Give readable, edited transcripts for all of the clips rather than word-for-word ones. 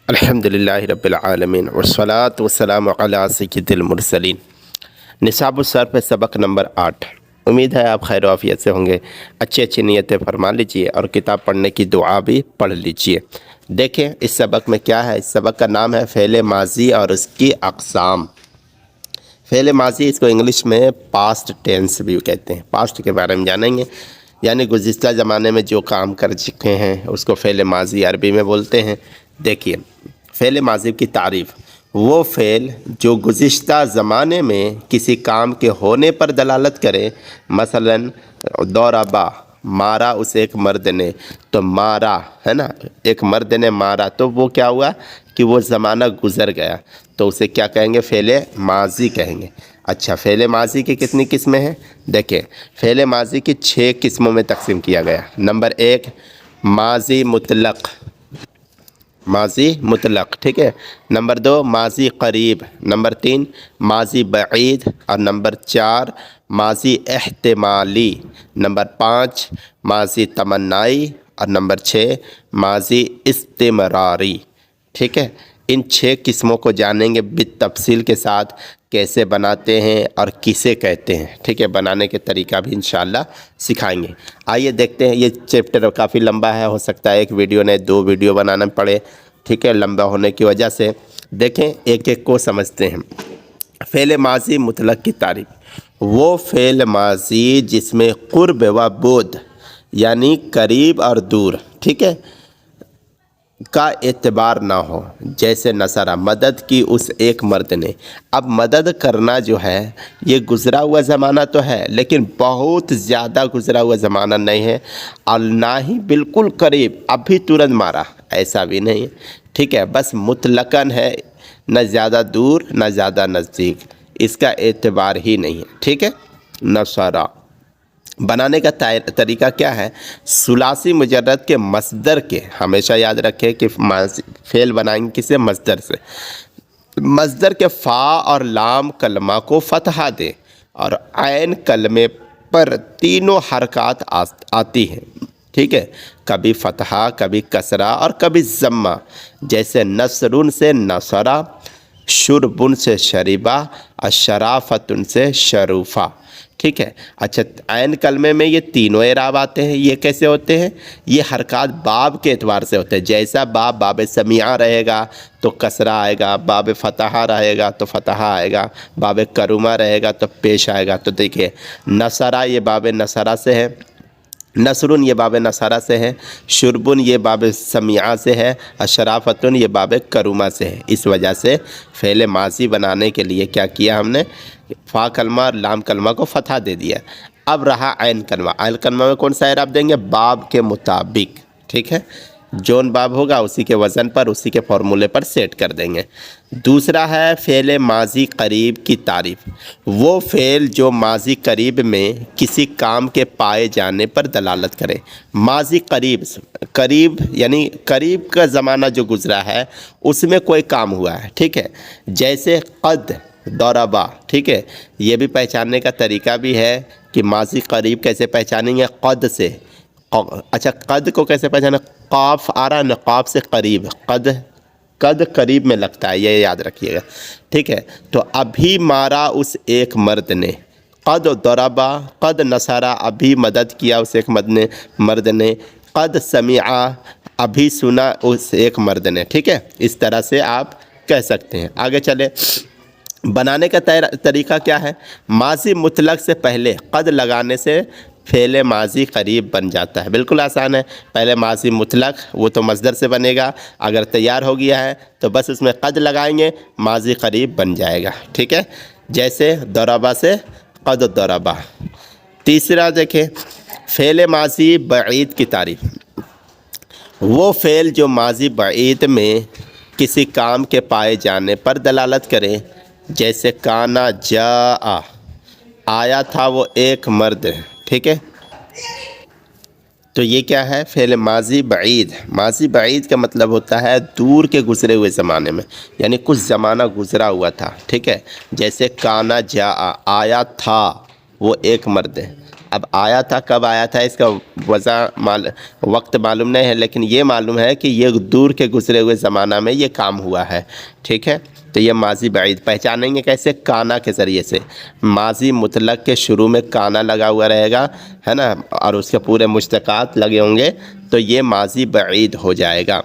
अल्हम्दुलिल्लाह रब्बिल आलमीन वस्सलातु वस्सलामु अला सय्यिदिल मुरसलीन। निसाब सर पे सबक नंबर 8। उम्मीद है आप खैर आफियत से होंगे। अच्छी अच्छी नीयतें फरमा लीजिए और किताब पढ़ने की दुआ भी पढ़ लीजिए। देखें इस सबक में क्या है। इस सबक का नाम है फ़ेल माजी और उसकी अक़साम। फ़ेल माजी इसको इंग्लिश में पास्ट टेंस भी कहते हैं। पास्ट के बारे में जानेंगे, यानी गुज़िश्ता ज़माने में जो काम कर चुके हैं उसको फ़ेल माजी अरबी में बोलते हैं। देखिए फ़ेल माजी की तारीफ़, वो फ़ेल जो गुज़िश्ता ज़माने में किसी काम के होने पर दलालत करे। मसलन दौराबा, मारा उसे एक मर्द ने, तो मारा है ना, एक मर्द ने मारा, तो वो क्या हुआ कि वो ज़माना गुज़र गया, तो उसे क्या कहेंगे, फ़ेल माजी कहेंगे। अच्छा, फ़ेल माजी की कितनी किस्में हैं? देखें फ़ेल माजी की 6 किस्मों में तकसीम किया गया। नंबर 1 माजी मुतलक़, माजी मुतलक़, ठीक है। नंबर 2 माजी करीब, नंबर 3 माजी बईद, और नंबर 4 माजी एहतिमाली, नंबर 5 माजी तमन्नाई, और नंबर 6 माजी इस्तिमरारी। ठीक है, इन 6 किस्मों को जानेंगे बितफसील के साथ, कैसे बनाते हैं और किसे कहते हैं। ठीक है, बनाने के तरीका भी इंशाअल्लाह सिखाएंगे। आइए देखते हैं। ये चैप्टर काफ़ी लंबा है, हो सकता है एक वीडियो ने 2 वीडियो बनाना पड़े। ठीक है, लंबा होने की वजह से देखें एक एक को समझते हैं। फ़ेल माजी मुतलक़ की तारीफ़, वो फ़ेल माजी जिसमें क़ुर्ब व बुद यानी करीब और दूर, ठीक है, का एतबार ना हो। जैसे नसरा, मदद की उस एक मर्द ने। अब मदद करना जो है ये गुज़रा हुआ ज़माना तो है, लेकिन बहुत ज़्यादा गुज़रा हुआ ज़माना नहीं है, और ना ही बिल्कुल करीब अभी तुरंत मारा, ऐसा भी नहीं है। ठीक है, बस मुतलकन है, न ज़्यादा दूर न ज़्यादा नज़दीक, इसका एतबार ही नहीं है। ठीक है, नसरा बनाने का तरीका क्या है। सुलासी मुजर्रद के मस्दर के, हमेशा याद रखें कि फ़ेल बनाएंगे किसे, मस्दर से। मस्दर के फ़ा और लाम कलमा को फ़तहा दे और ऐन कलमे पर तीनों हरकत आती हैं। ठीक है, कभी फ़तहा, कभी कसरा और कभी ज़म्मा। जैसे नसरुन से नसरा, शुरबुन से शरीबा और शराफ़तुन से शरूफ़ा। ठीक है, अच्छा, ऐन कलमे में ये तीनों एराब आते हैं। ये कैसे होते हैं? ये हरकत बाब के एतबार से होते हैं। जैसा बाब समिया रहेगा तो कसरा आएगा, बाब फ़तहा रहेगा तो फ़तहा आएगा, बाब करुमा रहेगा तो पेश आएगा। तो देखिए नसरा ये बाब नसरा से है, नसरुन ये बाब नसरा से है, शुरबुन ये बाब समिया से है, और शराफ़तुन ये बाब करुमा से है। इस वजह से फ़ेल माजी बनाने के लिए क्या किया हमने, फ़ा कलमा और लाम कलमा को फ़तहा दे दिया। अब रहा ऐन कलमा। ऐन कलमा में कौन सा एराब देंगे? बाब के मुताबिक। ठीक है, जोन बाब होगा उसी के वज़न पर, उसी के फॉर्मूले पर सेट कर देंगे। दूसरा है फ़ेल माजी करीब की तारीफ़, वो फ़ेल जो माजी करीब में किसी काम के पाए जाने पर दलालत करे। माजी करीब, करीब यानी करीब का ज़माना जो गुज़रा है उसमें कोई काम हुआ है। ठीक है, जैसे क़द दौराबा। ठीक है, ये भी पहचानने का तरीका भी है कि माजी करीब कैसे पहचानेंगे, क़द से। अच्छा, क़द को कैसे पहचाना? क़ाफ़ आ रहा है ना, क़ाफ़ से करीब, क़द, क़द करीब में लगता है, ये याद रखिएगा। ठीक है, तो अभी मारा उस एक मर्द ने, क़द दौराबा, क़द नसरा, अभी मदद किया उस एक मर्द ने, क़द समिआ, अभी सुना उस एक मर्द ने। ठीक है, इस तरह से आप कह सकते हैं। आगे चले, बनाने का तरीका क्या है। माजी मुतलक से पहले क़द लगाने से फ़ेल माजी करीब बन जाता है। बिल्कुल आसान है। पहले माजी मुतलक, वो तो मस्दर से बनेगा, अगर तैयार हो गया है तो बस उसमें क़द लगाएंगे, माजी करीब बन जाएगा। ठीक है, जैसे दौराबा से क़द दौराबा। तीसरा देखें फ़ेल माजी बईद की तारीफ़, वो फ़ेल जो माजी बईद में किसी काम के पाए जाने पर दलालत करे। जैसे काना जा, आया था वो एक मर्द। ठीक है, तो ये क्या है? फ़ेल माजी बईद। माजी बईद का मतलब होता है दूर के गुज़रे हुए ज़माने में, यानी कुछ ज़माना गुज़रा हुआ था। ठीक है, जैसे काना जा, आया था वो एक मर्द। اب آیا تھا، کب آیا تھا اس کا وقت معلوم نہیں ہے، لیکن یہ معلوم ہے کہ یہ دور کے گزرے ہوئے زمانہ میں یہ کام ہوا ہے، ٹھیک ہے. تو یہ ماضی بعید پہچانیں گے کیسے؟ کانا کے ذریعے سے. ماضی مطلق کے شروع میں کانا لگا ہوا رہے گا، ہے نا، اور اس کے پورے مشتقات لگے ہوں گے تو یہ ماضی بعید ہو جائے گا.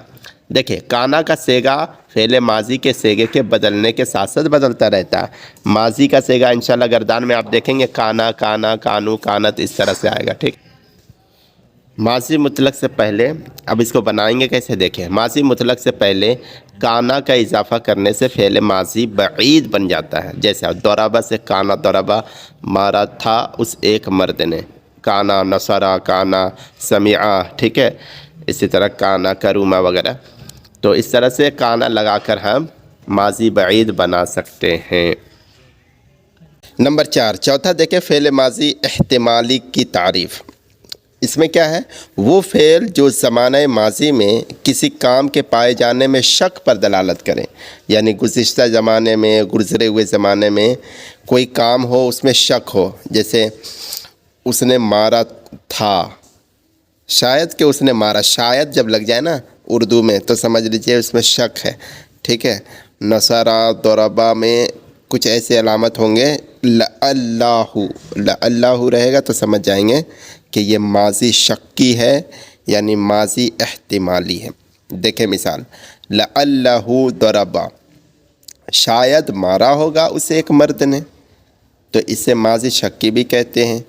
دیکھیں کانا کا صیغہ فعل ماضی کے صیغے کے بدلنے کے ساتھ ساتھ بدلتا رہتا ہے. ماضی کا صیغہ انشاءاللہ گردان میں آپ دیکھیں گے کانا، کانا، کانو، کانت، اس طرح سے آئے گا، ٹھیک. ماضی مطلق سے پہلے اب اس کو بنائیں گے کیسے؟ دیکھیں ماضی مطلق سے پہلے کانا کا اضافہ کرنے سے فعل ماضی بعید بن جاتا ہے. جیسے ضربہ سے کانا ضربہ، مارا تھا اس ایک مرد نے. کانا نصرہ، کانا سمعہ، ٹھیک ہے. اسی طرح کانا کروما وغیرہ. تو اس طرح سے کانا لگا کر ہم ماضی بعید بنا سکتے ہیں. نمبر 4 چوتھا دیکھیں فعل ماضی احتمالی کی تعریف. اس میں کیا ہے؟ وہ فعل جو زمانہ ماضی میں کسی کام کے پائے جانے میں شک پر دلالت کریں. یعنی گزشتہ زمانے میں، گزرے ہوئے زمانے میں کوئی کام ہو، اس میں شک ہو. جیسے اس نے مارا تھا، شاید کہ اس نے مارا، شاید جب لگ جائے نا اردو میں تو سمجھ لیجئے اس میں شک ہے، ٹھیک ہے. نصرہ ضربہ میں کچھ ایسے علامت ہوں گے، لَعَلَّهُ رہے گا تو سمجھ جائیں گے کہ یہ ماضی شکی ہے، یعنی ماضی احتمالی ہے. دیکھیں مثال، لَعَلَّهُ ضَرَبَ، شاید مارا ہوگا اسے ایک مرد نے، تو اسے ماضی شکی بھی کہتے ہیں.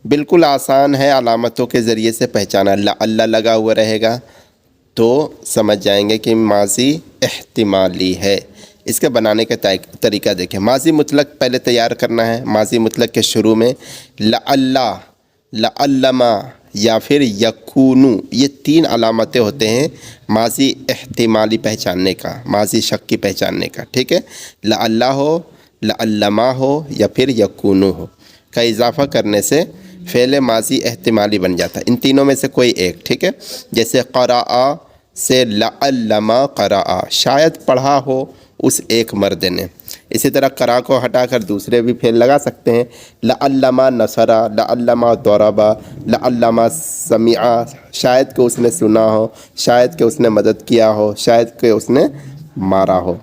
بالکل آسان ہے علامتوں کے ذریعے سے پہچانا. لعل لگا ہوا رہے گا تو سمجھ جائیں گے کہ ماضی احتمالی ہے. اس کے بنانے کا طریقہ دیکھیں. ماضی مطلق پہلے تیار کرنا ہے. ماضی مطلق کے شروع میں لعل، لعلما یا پھر یکونو، یہ 3 علامتیں ہوتے ہیں ماضی احتمالی پہچاننے کا، ماضی شکی پہچاننے کا، ٹھیک ہے. لعل ہو، لعلما ہو یا پھر یکونو ہو کا اضافہ کرنے سے فعل ماضی احتمالی بن جاتا ہے. ان تینوں میں سے کوئی ایک، ٹھیک ہے. جیسے قرأ سے لعلما قرأ، شاید پڑھا ہو اس ایک مرد نے. اسی طرح قرأ کو ہٹا کر دوسرے بھی فعل لگا سکتے ہیں. لعلما نصرہ، لعلما ضربہ، لعلما سمعہ، شاید کہ اس نے سنا ہو، شاید کہ اس نے مدد کیا ہو، شاید کہ اس نے مارا ہو.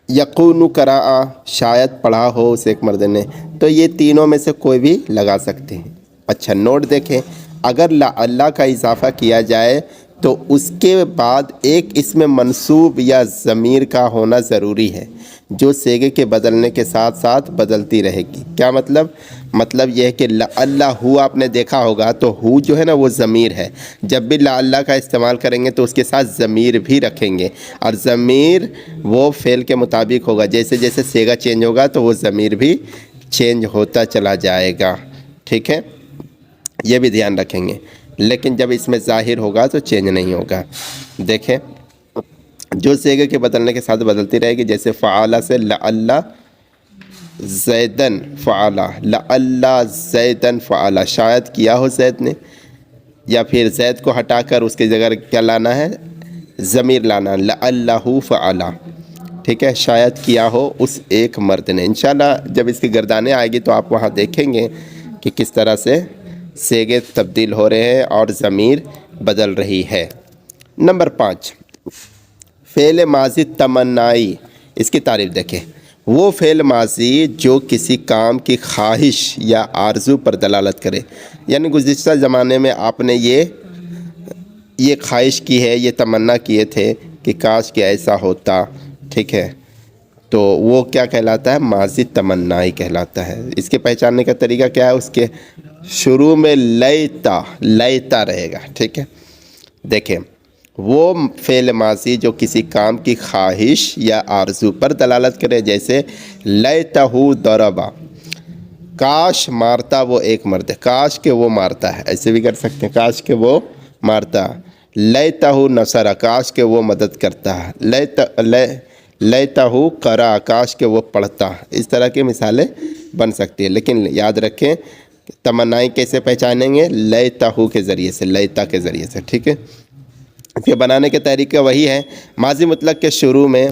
یقون قرأ، شاید پڑھا ہو اس ایک مرد نے. تو یہ تینوں میں سے کوئی بھی لگا سکتے ہیں. اچھا نوٹ دیکھیں، اگر لعل کا اضافہ کیا جائے تو اس کے بعد ایک اسم منصوب یا ضمیر کا ہونا ضروری ہے جو صیغے کے بدلنے کے ساتھ ساتھ بدلتی رہے گی. کیا مطلب؟ مطلب یہ ہے کہ لعل ہو آپ نے دیکھا ہوگا تو ہو جو ہے نا وہ ضمیر ہے. جب بھی لعل کا استعمال کریں گے تو اس کے ساتھ ضمیر بھی رکھیں گے، اور ضمیر وہ فعل کے مطابق ہوگا. جیسے جیسے صیغہ چینج ہوگا تو وہ ضمیر بھی چینج ہوتا چلا جائے گا، ٹھیک ہے. یہ بھی دھیان رکھیں گے. لیکن جب اس میں ظاہر ہوگا تو چینج نہیں ہوگا. دیکھیں جو صیغے کے بدلنے کے ساتھ بدلتی رہے گی. جیسے فعال سے لعل زیدن فعال، لعل زیدن فعال، شاید کیا ہو زید نے. یا پھر زید کو ہٹا کر اس کی جگہ کیا لانا ہے؟ ضمیر لانا، لعلہ فعل، ٹھیک ہے. شاید کیا ہو اس ایک مرد نے. انشاءاللہ جب اس کی گردانیں آئے گی تو آپ وہاں دیکھیں گے کہ کس طرح سے صیغے تبدیل ہو رہے ہیں اور ضمیر بدل رہی ہے. نمبر 5 فعل ماضی تمنائی. اس کی تعریف دیکھیں. وہ فعل ماضی جو کسی کام کی خواہش یا آرزو پر دلالت کرے. یعنی گزشتہ زمانے میں آپ نے یہ خواہش کی ہے، یہ تمنا کیے تھے کہ کاش کہ ایسا ہوتا، ٹھیک ہے. تو وہ کیا کہلاتا ہے؟ ماضی تمنائی کہلاتا ہے. اس کے پہچاننے کا طریقہ کیا ہے؟ اس کے شروع میں لیتا رہے گا، ٹھیک ہے. دیکھیں وہ فعل ماضی جو کسی کام کی خواہش یا آرزو پر دلالت کرے. جیسے لیتہ ضربہ، کاش مارتا وہ ایک مرد ہے، کاش کہ وہ مارتا ہے، ایسے بھی کر سکتے ہیں، کاش کہ وہ مارتا. لیتہ نصرہ، کاش کہ وہ مدد کرتا ہے. لیتہ قرأ، کاش کہ وہ پڑھتا. اس طرح کی مثالیں بن سکتی ہیں. لیکن یاد رکھیں تمنائیں کیسے پہچانیں گے؟ لیتہ کے ذریعے سے، لیتہ کے ذریعے سے، ٹھیک ہے. اس کے بنانے کے طریقہ وہی ہے. ماضی مطلق کے شروع میں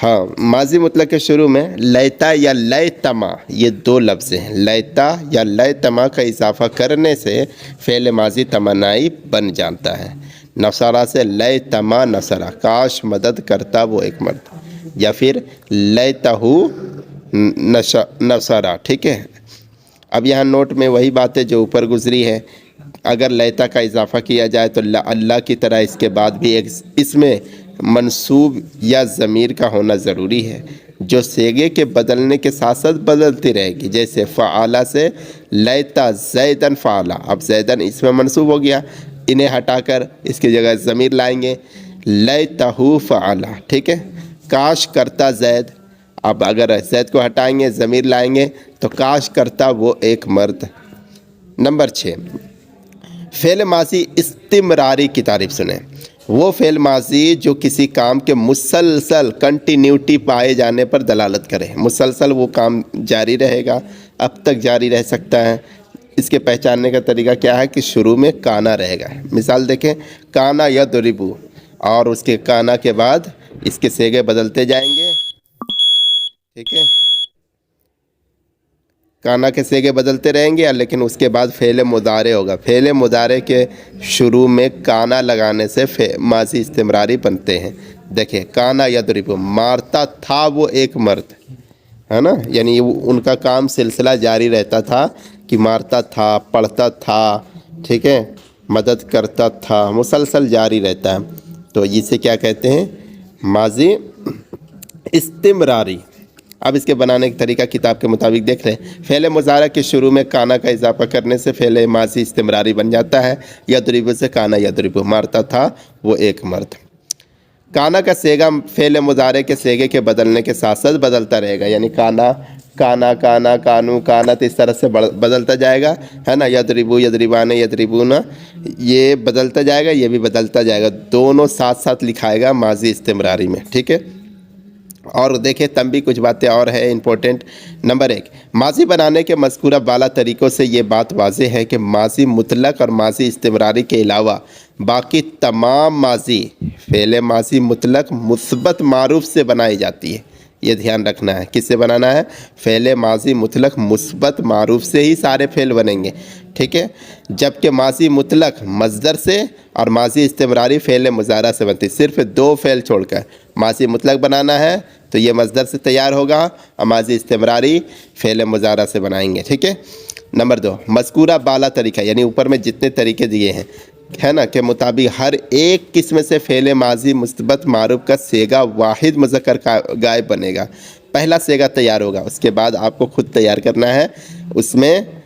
हाँ, माजी मुतलक के शुरू में लैता या लैतमा ये दो लफ्ज़ हैं। लैता या लैतमा का इजाफा करने से फ़ेल माजी तमन्नाई बन जाता है। नसरा से लैतमा नसरा, काश मदद करता वो एक मर्द, या फिर लैतहू नसरा। ठीक है, अब यहाँ नोट में वही बातें जो ऊपर गुजरी है। अगर लैता का इजाफा किया जाए तो अल्लाह की तरह इसके बाद भी एक इसमें मंसूब या ज़मीर का होना ज़रूरी है, जो सेगे के बदलने के साथ साथ बदलती रहेगी। जैसे फ़आला से लैता ज़ैदन फ़आला, अब ज़ैदन इसमें मंसूब हो गया, इन्हें हटाकर इसकी जगह ज़मीर लाएंगे लैतहू फ़आला। ठीक है, काश करता ज़ैद, अब अगर ज़ैद को हटाएंगे ज़मीर लाएंगे तो काश करता वो एक मर्द। नंबर 6, फ़ेल माजी इस्तिमरारी की तारीफ़ सुने। वो फ़ेल माजी जो किसी काम के मुसलसल कंटिन्यूटी पाए जाने पर दलालत करे। मुसलसल वो काम जारी रहेगा, अब तक जारी रह सकता है। इसके पहचानने का तरीका क्या है कि शुरू में काना रहेगा। मिसाल देखें, काना यदरिबू, और उसके काना के बाद इसके सेगे बदलते जाएंगे। ठीक है, काना के सेगे बदलते रहेंगे, लेकिन उसके बाद फ़ेल मुदारे होगा। फ़ेल मुदारे के शुरू में काना लगाने से माजी इस्तिमरारी बनते हैं। देखिए, काना यदरिबू, मारता था वो एक मर्द, है ना, यानी उनका काम सिलसिला जारी रहता था कि मारता था, पढ़ता था, ठीक है, मदद करता था, मुसलसल जारी रहता है। तो इसे क्या कहते हैं? माजी इस्तिमरारी। अब इसके बनाने का तरीका किताब के मुताबिक देख लें। फ़ेल मुज़ारा के शुरू में काना का इजाफा करने से फ़ेल माजी इस्तिमरारी बन जाता है। यदरिबू से काना यदरिबू, मारता था वो एक मर्द। काना का सेगा फ़ेल मुज़ारे के सेगे के बदलने के साथ साथ बदलता रहेगा, यानी काना काना काना कानू काना, तो इस तरह से बदलता जाएगा, है ना। यदरिबू यदरिबाने यदरिबूना, ये बदलता जाएगा, ये भी बदलता जाएगा, दोनों साथ साथ लिखाएगा माजी इस्तिमरारी में। ठीक है, और देखिए तंबी कुछ बातें और है इंपॉर्टेंट। नंबर 1, माजी बनाने के मज़कूरा बाला तरीक़ों से ये बात वाज़ेह है कि माजी मुतलक और माजी इस्तिमरारी के अलावा बाकी तमाम माजी फ़ेल माजी मुतलक मुस्बत मारूफ से बनाई जाती है। ये ध्यान रखना है, किससे बनाना है? फ़ेल माजी मुतलक मुस्बत मारूफ से ही सारे फ़ेल बनेंगे। ठीक है, जबकि माजी मुतलक मज़दर से और माजी इस्तिमरारी फ़ेल मुज़ारा से बनती है। सिर्फ 2 फ़ेल छोड़कर माजी मुतलक बनाना है तो ये मज़दर से तैयार होगा, और माजी इस्तिमरारी फ़ेल मुज़ारा से बनाएंगे। ठीक है। नंबर 2, मज़कूरा बाला तरीका, यानी ऊपर में जितने तरीके दिए हैं, है ना, के मुताबिक हर एक किस्म से फ़ेल माजी मुस्बत मारूफ का सेगा वाहिद मुज़क्कर का गायब बनेगा। पहला सेगा तैयार होगा, उसके बाद आपको खुद तैयार करना है। उसमें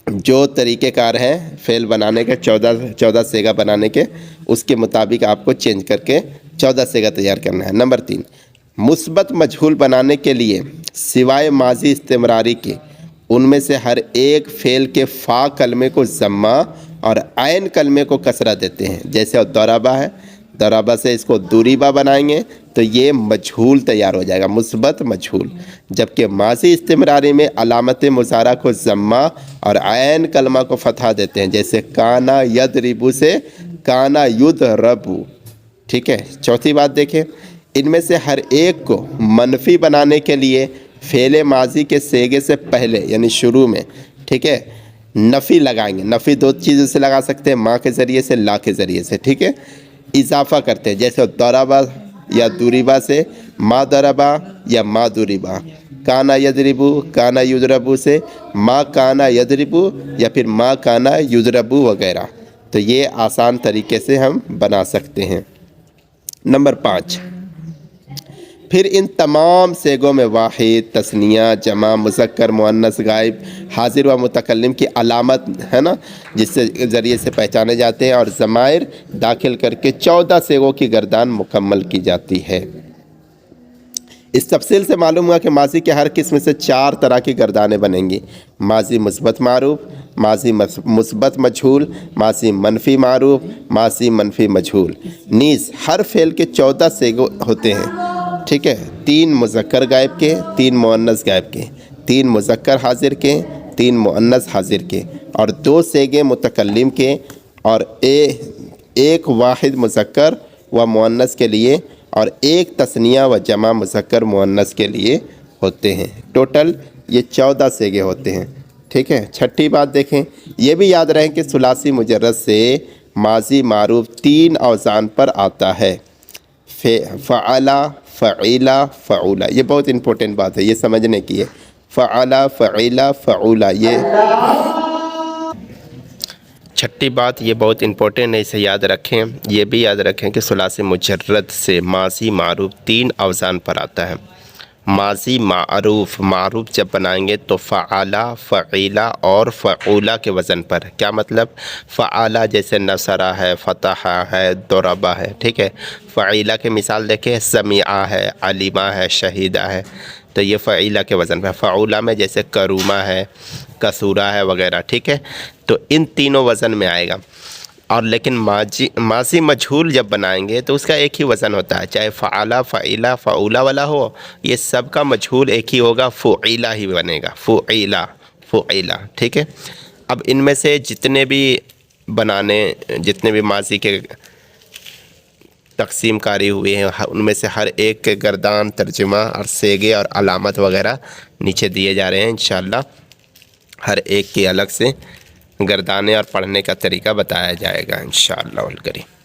जो तरीक़ेकार हैं फ़ेल बनाने के 14 सेगा बनाने के, उसके मुताबिक आपको चेंज करके 14 सेगा तैयार करना है। नंबर 3, मुस्बत मजहूल बनाने के लिए सिवाय माजी इस्तिमरारी के उनमें से हर एक फ़ेल के फ़ा कलमे को ज़म्मा और आयन कलमे को कसरा देते हैं। जैसे दौराबा है, दौराबा से इसको दूरीबा बनाएंगे तो ये मजहूल तैयार हो जाएगा, मुस्बत मजहूल। जबकि माजी इस्तिमरारी में अलामत मुज़ारा को ज़म्मा और आयन कलमा को फ़तहा देते हैं। जैसे काना यदरिबू से काना युदरबू। ठीक है। चौथी बात देखें, इनमें से हर एक को मनफी बनाने के लिए फ़ेल माजी के सेगे से पहले यानी शुरू में, ठीक है, नफ़ी लगाएंगे। नफ़ी 2 चीज़ों से लगा सकते हैं, माँ के ज़रिए से, ला के ज़रिए से। ठीक है, इजाफ़ा करते हैं, जैसे दौराबा या दूरीबा से मा दरबा या मा दूरीबा, काना यदरिबू काना युदरबू से मा काना यदरिबू या फिर मा काना युदरबू वगैरह। तो ये आसान तरीके से हम बना सकते हैं। नंबर 5, फिर इन तमाम सेगों में वाहिद, तस्निया, जमा, मुज़क्कर, मुअन्नस, गायब, हाजिर व मुतकल्लिम की अलामत, है ना, जिससे ज़रिए से पहचाने जाते हैं, और ज़माइर दाखिल करके 14 सेगों की गर्दान मुकम्मल की जाती है। इस तफसील से मालूम हुआ कि माजी के हर किस्म से 4 तरह की गर्दानें बनेंगी। माजी मुस्बत मारूफ, माजी मुस्बत मजहूल, माजी मनफी मारूफ, माजी मनफी मजहूल। नीज़ हर फ़ेल के 14 सेगो होते हैं। ठीक है, 3 मुज़क्कर गायब के, 3 मुअन्नस गायब के, 3 मुज़क्कर हाजिर के, 3 मुअन्नस हाजिर के, और 2 सेगे मुतकल्लिम के, और एक वाहिद मुज़क्कर व मुअन्नस के लिए اور ایک تثنیہ و جمع مذکر مؤنث کے لیے ہوتے ہیں۔ ٹوٹل یہ 14 صیغے ہوتے ہیں، ٹھیک ہے۔ چھٹی بات دیکھیں، یہ بھی یاد رہیں کہ ثلاثی مجرد سے ماضی معروف 3 اوزان پر آتا ہے، فعلا، فعیلا، فعولا۔ یہ بہت امپورٹنٹ بات ہے، یہ سمجھنے کی ہے۔ فعلا، فعیلا، فعولا، یہ چھٹی بات یہ بہت امپورٹنٹ ہے، اسے یاد رکھیں۔ یہ بھی یاد رکھیں کہ ثلاثی مجرد سے ماضی معروف 3 اوزان پر آتا ہے۔ ماضی معروف جب بنائیں گے تو فعلا، فعیلا اور فعولا کے وزن پر۔ کیا مطلب؟ فعلا جیسے نصرہ ہے، فتح ہے، ضربہ ہے، ٹھیک ہے۔ فعیلا کے مثال دیکھیں، سمیعہ ہے، علمہ ہے، شہیدہ ہے، تو یہ فعیلا کے وزن پر۔ فعولا میں جیسے کرومہ ہے، کسورہ ہے وغیرہ، ٹھیک ہے۔ تو ان تینوں وزن میں آئے گا۔ اور لیکن ماضی مجہول جب بنائیں گے تو اس کا ایک ہی وزن ہوتا ہے، چاہے فعلا، فعیلا، فعولا والا ہو، یہ سب کا مجہول ایک ہی ہوگا، فعیلا ہی بنے گا، فعیلا، فعیلا، ٹھیک ہے۔ اب ان میں سے جتنے بھی ماضی کے تقسیم کاری ہوئی ہیں، ان میں سے ہر ایک کے گردان، ترجمہ اور صیغے اور علامت وغیرہ نیچے دیے جا رہے ہیں۔ انشاءاللہ ہر ایک کی الگ سے گردانے اور پڑھنے کا طریقہ بتایا جائے گا انشاءاللہ الکریم۔